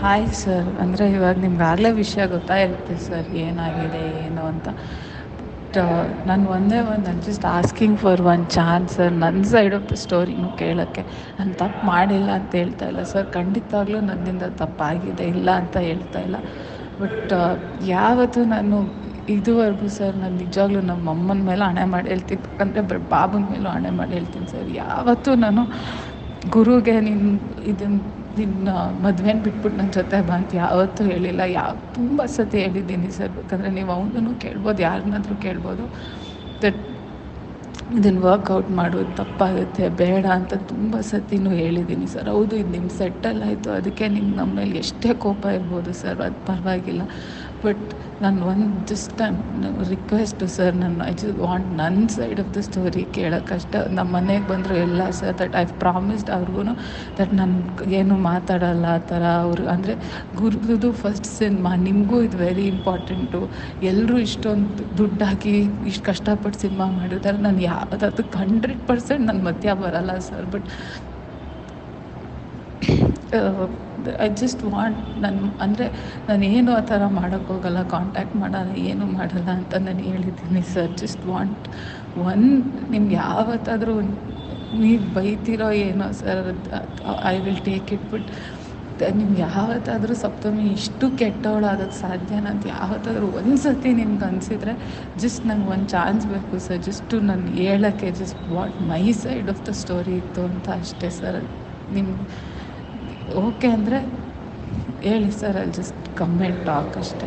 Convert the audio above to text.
Hi sir. ಅಂದರೆ ಇವಾಗ ನಿಮ್ಗಾಗಲೇ ವಿಷಯ ಗೊತ್ತಾಗಿರುತ್ತೆ ಸರ್ ಏನಾಗಿದೆ ಏನು ಅಂತ. ಬಟ್ ನಾನು ನಾನು just asking for one chance sir, ನನ್ನ ಸೈಡ್ ಆಫ್ ದ ಸ್ಟೋರಿನೂ ಕೇಳೋಕ್ಕೆ. ನಾನು ತಪ್ಪು ಮಾಡಿಲ್ಲ ಅಂತ ಹೇಳ್ತಾ ಇಲ್ಲ ಸರ್, ಖಂಡಿತವಾಗ್ಲೂ ನನ್ನಿಂದ ತಪ್ಪಾಗಿದೆ, ಇಲ್ಲ ಅಂತ ಹೇಳ್ತಾ ಇಲ್ಲ. ಬಟ್ ಯಾವತ್ತೂ ನಾನು ಇದುವರೆಗೂ ಸರ್, ನಾನು ನಿಜವಾಗ್ಲೂ ನಮ್ಮ ಅಮ್ಮನ ಮೇಲೆ ಹಣೆ ಮಾಡಿ ಹೇಳ್ತೀನಿ, ಯಾಕಂದರೆ ಬಾಬನ ಮೇಲೂ ಹಣೆ ಮಾಡಿ ಹೇಳ್ತೀನಿ ಸರ್, ಯಾವತ್ತೂ ನಾನು ಗುರುಗೆ ನಿನ್ನ ಮದುವೆನ ಬಿಟ್ಬಿಟ್ಟು ನನ್ನ ಜೊತೆ ಬಾ ಅಂತ ಯಾವತ್ತೂ ಹೇಳಿಲ್ಲ. ತುಂಬ ಸತಿ ಹೇಳಿದ್ದೀನಿ ಸರ್, ಬೇಕಂದರೆ ನೀವು ಅವನೂ ಕೇಳ್ಬೋದು, ಯಾರನ್ನಾದ್ರೂ ಕೇಳ್ಬೋದು. ದಟ್ ಇದನ್ನು ವರ್ಕೌಟ್ ಮಾಡೋದು ತಪ್ಪಾಗುತ್ತೆ, ಬೇಡ ಅಂತ ತುಂಬ ಸತಿನೂ ಹೇಳಿದ್ದೀನಿ ಸರ್. ಹೌದು, ಇದು ನಿಮ್ಮ ಸೆಟ್ಟಲ್ಲಾಯಿತು, ಅದಕ್ಕೆ ನಿಮ್ಗೆ ನಮ್ಮ ಮೇಲೆ ಎಷ್ಟೇ ಕೋಪ ಇರ್ಬೋದು ಸರ್, ಅದು ಪರವಾಗಿಲ್ಲ. ಬಟ್ ನಾನು just request sir, I just want ನನ್ನ ಸೈಡ್ ಆಫ್ ದ ಸ್ಟೋರಿ ಕೇಳೋಕ್ಕಷ್ಟೇ. ನಮ್ಮ ಮನೆಗೆ ಬಂದರು ಎಲ್ಲ ಸರ್, ದಟ್ ಐ ಪ್ರಾಮಿಸ್ಡ್ ಅವ್ರಿಗೂ ದಟ್ ನಾನು ಏನು ಮಾತಾಡೋಲ್ಲ ಆ ಥರ. ಅವರು ಅಂದರೆ ಗುರುದು ಫಸ್ಟ್ ಸಿನಿಮಾ, ನಿಮಗೂ ಇದು ವೆರಿ ಇಂಪಾರ್ಟೆಂಟು. ಎಲ್ಲರೂ ಇಷ್ಟೊಂದು ದುಡ್ಡು ಹಾಕಿ ಇಷ್ಟು ಕಷ್ಟಪಟ್ಟು ಸಿನಿಮಾ ಮಾಡಿರ್ತಾರೆ, ನಾನು ಯಾವುದಕ್ಕೆ 100% ನನ್ನ ಮಧ್ಯ ಬರಲ್ಲ sir. But I just want, ನಾನೇನು ಆ ಥರ ಮಾಡೋಕ್ಕೋಗಲ್ಲ, ಕಾಂಟ್ಯಾಕ್ಟ್ ಮಾಡಲ್ಲ, ಏನೂ ಮಾಡಲ್ಲ ಅಂತ ನಾನು ಹೇಳಿದ್ದೀನಿ ಸರ್. ಜಸ್ಟ್ ವಾಂಟ್ ನಿಮ್ಗೆ ಯಾವತ್ತಾದರೂ ನೀವು ಬೈತಿರೋ ಏನೋ sir, I will take it. But ನಿಮ್ಗೆ ಯಾವತ್ತಾದರೂ ಸಪ್ತಮಿ ಇಷ್ಟು ಕೆಟ್ಟವಳಾಗೋಕ್ಕೆ ಸಾಧ್ಯನಾ ಅಂತ ಯಾವತ್ತಾದರೂ ಒಂದು ಸತಿ ನಿಮ್ಗೆ ಅನಿಸಿದರೆ ಜಸ್ಟ್ ನಂಗೆ ಒಂದು ಚಾನ್ಸ್ ಬೇಕು ಸರ್, ಜಸ್ಟು ನಾನು ಹೇಳೋಕ್ಕೆ, just what my side of the story ಇತ್ತು ಅಂತ ಅಷ್ಟೇ ಸರ್. ನಿಮ್ಗೆ ಓಕೆ ಅಂದರೆ ಹೇಳಿ ಸರ್, ಅಲ್ಲಿ ಜಸ್ಟ್ ಕಮ್ ಆ್ಯಂಡ್ ಟಾಕ್ ಅಷ್ಟೇ.